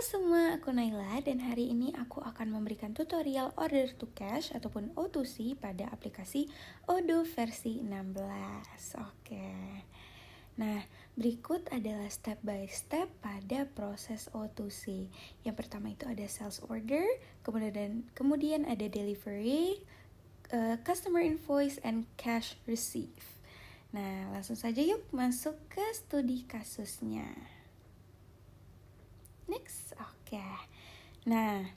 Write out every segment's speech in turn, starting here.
semua, aku Naila dan hari ini aku akan memberikan tutorial order to cash ataupun O2C pada aplikasi Odoo versi 16. Oke. Nah, berikut adalah step by step pada proses O2C. Yang pertama itu ada sales order, kemudian ada delivery, customer invoice, and cash receive. Nah, langsung saja yuk masuk ke studi kasusnya. Next, oke. Nah,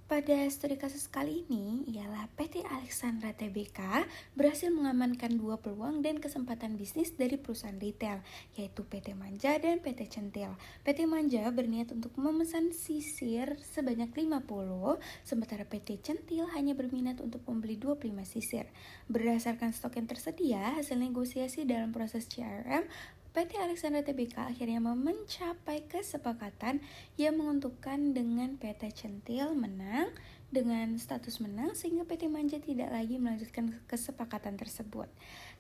pada studi kasus kali ini ialah PT Alexandra Tbk berhasil mengamankan dua peluang dan kesempatan bisnis dari perusahaan retail, yaitu PT Manja dan PT Centil. PT Manja berniat untuk memesan sisir sebanyak 50, sementara PT Centil hanya berminat untuk membeli 25 sisir. Berdasarkan stok yang tersedia, hasil negosiasi dalam proses CRM, PT Alexandra Tbk akhirnya mencapai kesepakatan yang menguntungkan dengan PT Centil menang dengan status menang sehingga PT Manja tidak lagi melanjutkan kesepakatan tersebut.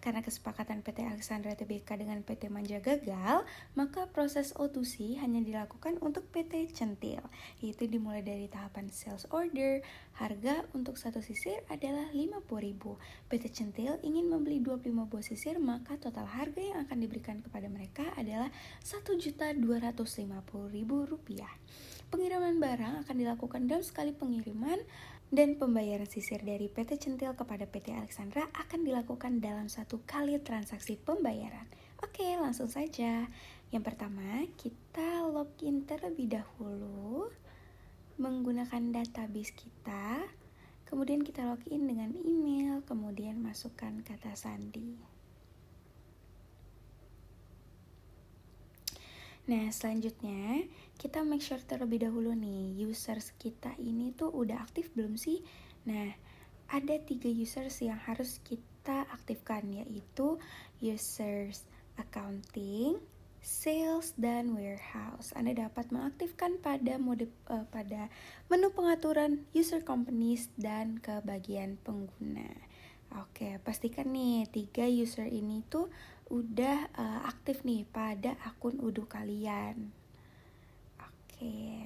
Karena kesepakatan PT Alexandra Tbk dengan PT Manja gagal, maka proses O2C hanya dilakukan untuk PT Centil, yaitu dimulai dari tahapan sales order. Harga untuk satu sisir adalah 50.000. PT Centil ingin membeli 25 buah sisir, maka total harga yang akan diberikan kepada mereka adalah Rp1.250.000. Pengiriman barang akan dilakukan dalam sekali pengiriman dan pembayaran sisir dari PT Centil kepada PT Alexandra akan dilakukan dalam satu kali transaksi pembayaran. Oke, langsung saja. Yang pertama, kita login terlebih dahulu menggunakan database kita. Kemudian kita login dengan email, kemudian masukkan kata sandi. Nah, selanjutnya kita make sure terlebih dahulu nih, users kita ini tuh udah aktif belum sih? Nah, ada 3 users yang harus kita aktifkan, yaitu users accounting, sales, dan warehouse. Anda dapat mengaktifkan pada menu pengaturan user companies dan ke bagian pengguna. Oke, pastikan nih 3 user ini tuh udah aktif nih pada akun Odoo kalian. Oke.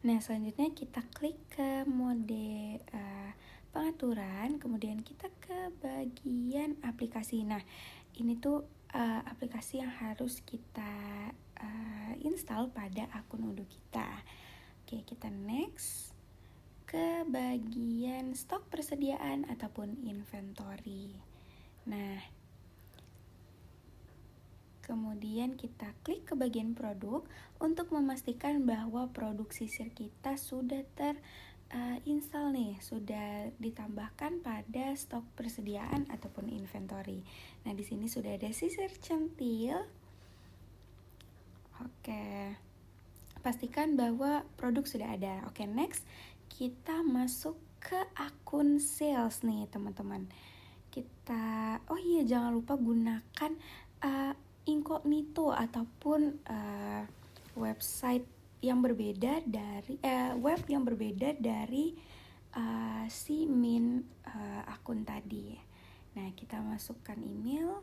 Nah, selanjutnya kita klik ke mode pengaturan, kemudian kita ke bagian aplikasi. Nah, ini tuh aplikasi yang harus kita install pada akun Odoo kita. Oke, kita next ke bagian stok persediaan ataupun inventory. Nah, kemudian kita klik ke bagian produk untuk memastikan bahwa produk sisir kita sudah terinstall nih, sudah ditambahkan pada stok persediaan ataupun inventory. Nah, di sini sudah ada sisir centil. Oke, pastikan bahwa produk sudah ada. Oke, next kita masuk ke akun sales nih teman-teman. Jangan lupa gunakan incognito ataupun website yang berbeda dari web yang berbeda dari si min akun tadi. Nah, kita masukkan email,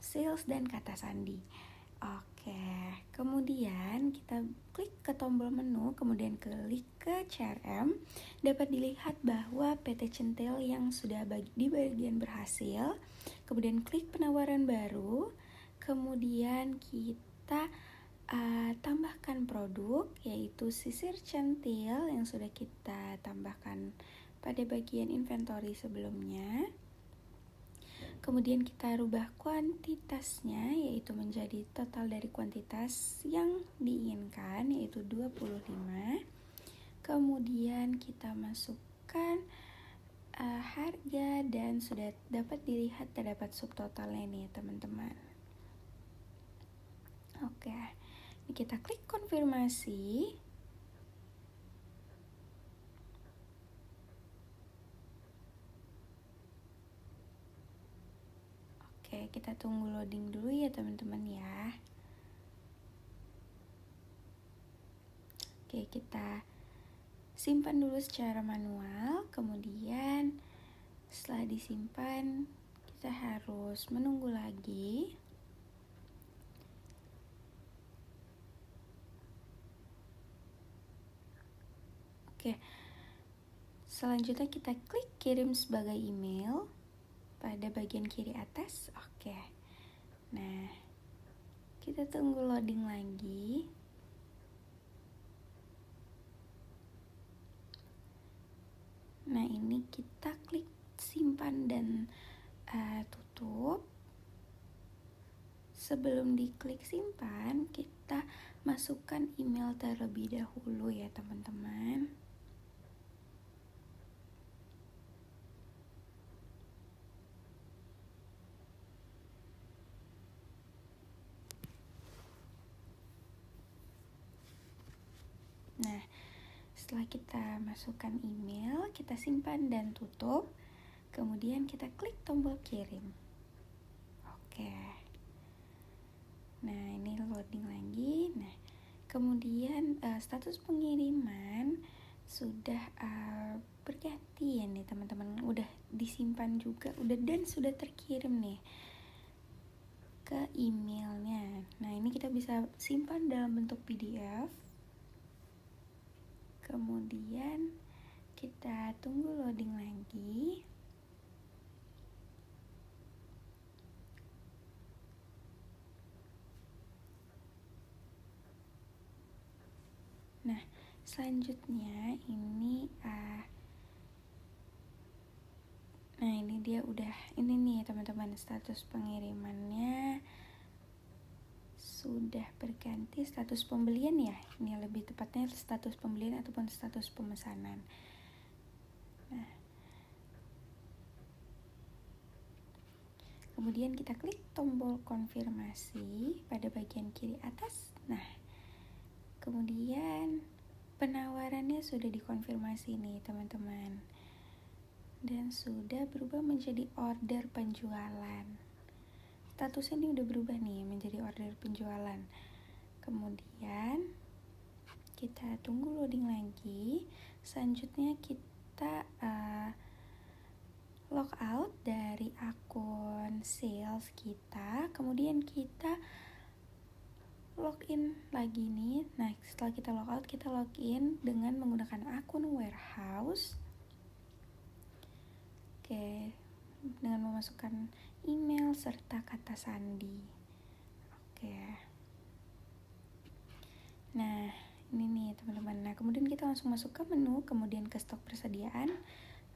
sales, dan kata sandi. Oke, kemudian kita klik ke tombol menu, kemudian klik ke CRM. Dapat dilihat bahwa PT Centil yang sudah di bagian berhasil. Kemudian klik penawaran baru. Kemudian kita tambahkan produk, yaitu sisir centil yang sudah kita tambahkan pada bagian inventory sebelumnya. Kemudian kita rubah kuantitasnya, yaitu menjadi total dari kuantitas yang diinginkan, yaitu 25. Kemudian kita masukkan harga dan sudah dapat dilihat terdapat subtotalnya nih teman-teman. Oke, ini kita klik konfirmasi. Oke, kita tunggu loading dulu ya teman-teman ya. Oke, kita simpan dulu secara manual. Kemudian setelah disimpan, kita harus menunggu lagi. Oke, selanjutnya kita klik kirim sebagai email pada bagian kiri atas. Oke, nah kita tunggu loading lagi. Nah, ini kita klik simpan dan tutup. Sebelum diklik simpan, kita masukkan email terlebih dahulu ya teman-teman. Nah, setelah kita masukkan email, kita simpan dan tutup. Kemudian kita klik tombol kirim. Oke. Nah, ini loading lagi. Nah, kemudian status pengiriman sudah berganti ya nih teman-teman. Udah disimpan juga, dan sudah terkirim nih ke emailnya. Nah, ini kita bisa simpan dalam bentuk PDF. Kemudian kita tunggu loading lagi. Nah, selanjutnya ini nah ini dia udah, ini nih teman-teman, status pengirimannya sudah berganti status pembelian ya. Ini lebih tepatnya status pembelian ataupun status pemesanan. Nah, kemudian kita klik tombol konfirmasi pada bagian kiri atas. Nah, kemudian penawarannya sudah dikonfirmasi nih teman-teman, dan sudah berubah menjadi order penjualan. Statusnya ini udah berubah nih menjadi order penjualan. Kemudian kita tunggu loading lagi. Selanjutnya kita log out dari akun sales kita. Kemudian kita login lagi nih. Nah, setelah kita log out, kita login dengan menggunakan akun warehouse. Oke, dengan memasukkan email serta kata sandi. Oke. Nah, ini nih teman-teman. Nah, kemudian kita langsung masuk ke menu, kemudian ke stok persediaan,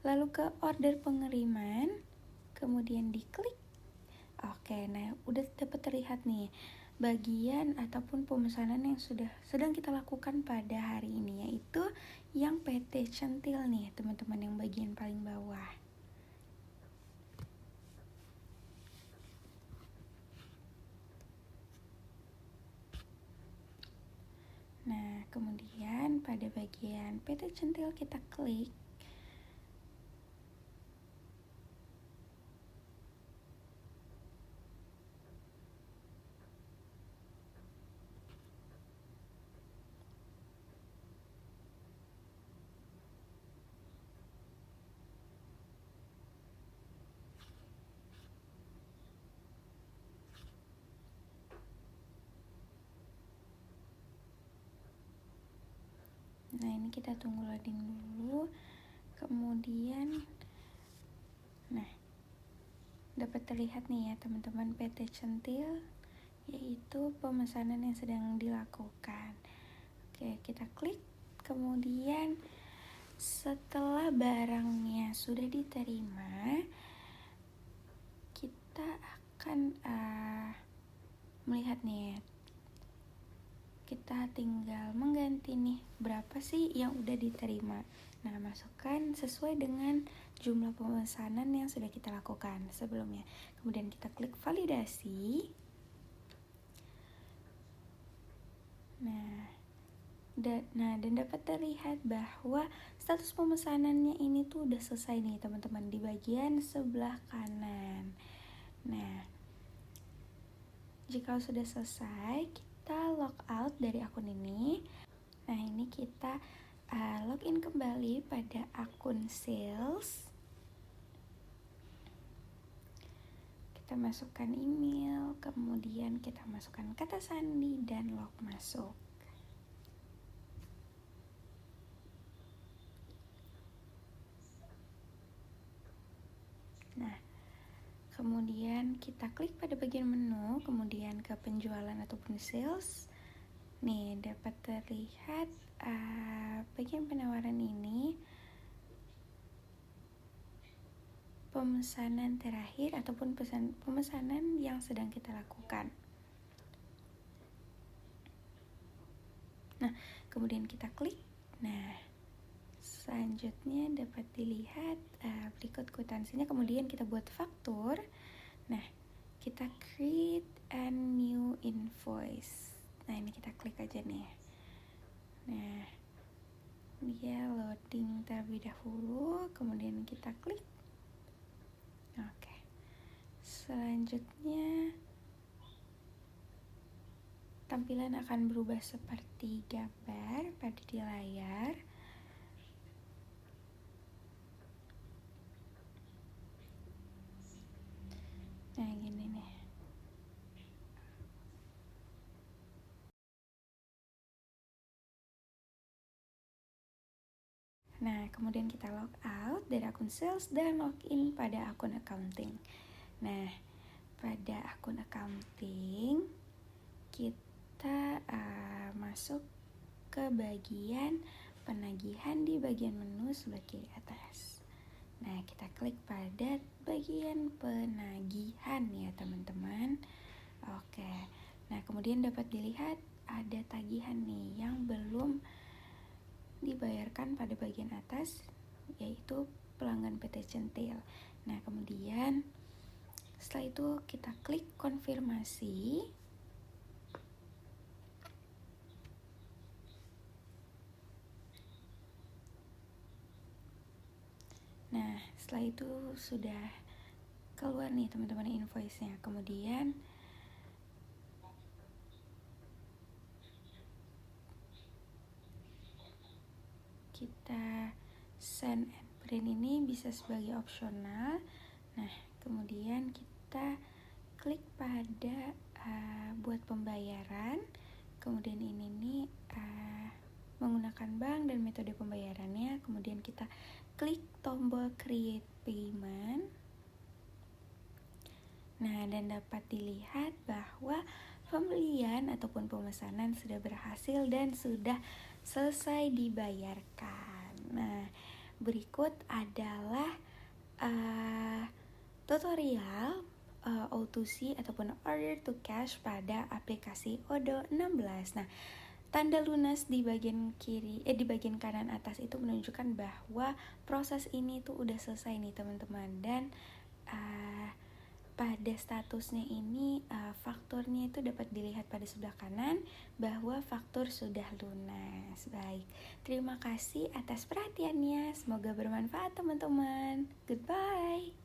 lalu ke order pengiriman, kemudian diklik. Oke, nah udah dapat terlihat nih bagian ataupun pemesanan yang sedang kita lakukan pada hari ini, yaitu yang PT Centil nih teman-teman, yang bagian paling bawah. Nah, kemudian pada bagian PT Centil kita klik. Nah, ini kita tunggu loading dulu. Kemudian nah, dapat terlihat nih ya teman-teman, PT Centil, yaitu pemesanan yang sedang dilakukan. Oke, kita klik. Kemudian setelah barangnya sudah diterima, kita akan melihat nih, kita tinggal mengganti nih berapa sih yang udah diterima. Nah, masukkan sesuai dengan jumlah pemesanan yang sudah kita lakukan sebelumnya. Kemudian kita klik validasi. Dan dapat terlihat bahwa status pemesanannya ini tuh udah selesai nih teman-teman, di bagian sebelah kanan. Nah, jika sudah selesai, kita log out dari akun ini. Nah, ini kita login kembali pada akun sales. Kita masukkan email, kemudian kita masukkan kata sandi dan log masuk. Nah, kemudian kita klik pada bagian menu, kemudian ke penjualan ataupun sales. Nih, dapat terlihat bagian penawaran ini pemesanan terakhir ataupun pemesanan yang sedang kita lakukan. Nah, kemudian kita klik. Nah, selanjutnya dapat dilihat berikut kwitansinya. Kemudian kita buat faktur. Nah, kita create a new invoice. Nah, ini kita klik aja nih. Nah, dia loading terlebih dahulu, kemudian kita klik. Oke. Selanjutnya tampilan akan berubah seperti gambar pada di layar. Nah, gini nih. Nah, kemudian kita log out dari akun sales dan login pada akun accounting. Nah, pada akun accounting kita masuk ke bagian penagihan di bagian menu sebelah kiri atas. Nah, kita klik pada bagian penagihan ya teman-teman. Oke. Nah, kemudian dapat dilihat ada tagihan nih yang belum dibayarkan pada bagian atas, yaitu pelanggan PT Centil. Nah, kemudian setelah itu kita klik konfirmasi. Nah, setelah itu sudah keluar nih teman-teman invoice-nya. Kemudian kita send and print ini bisa sebagai opsional. Nah, kemudian kita klik pada buat pembayaran. Kemudian ini nih menggunakan bank dan metode pembayarannya. Kemudian kita klik tombol create payment. Nah, dan dapat dilihat bahwa pembelian ataupun pemesanan sudah berhasil dan sudah selesai dibayarkan. Nah, berikut adalah tutorial O2C ataupun order to cash pada aplikasi Odoo 16. Nah, tanda lunas di bagian di bagian kanan atas itu menunjukkan bahwa proses ini tuh udah selesai nih teman-teman, dan pada statusnya ini fakturnya itu dapat dilihat pada sebelah kanan bahwa faktur sudah lunas. Baik, terima kasih atas perhatiannya. Semoga bermanfaat teman-teman. Goodbye.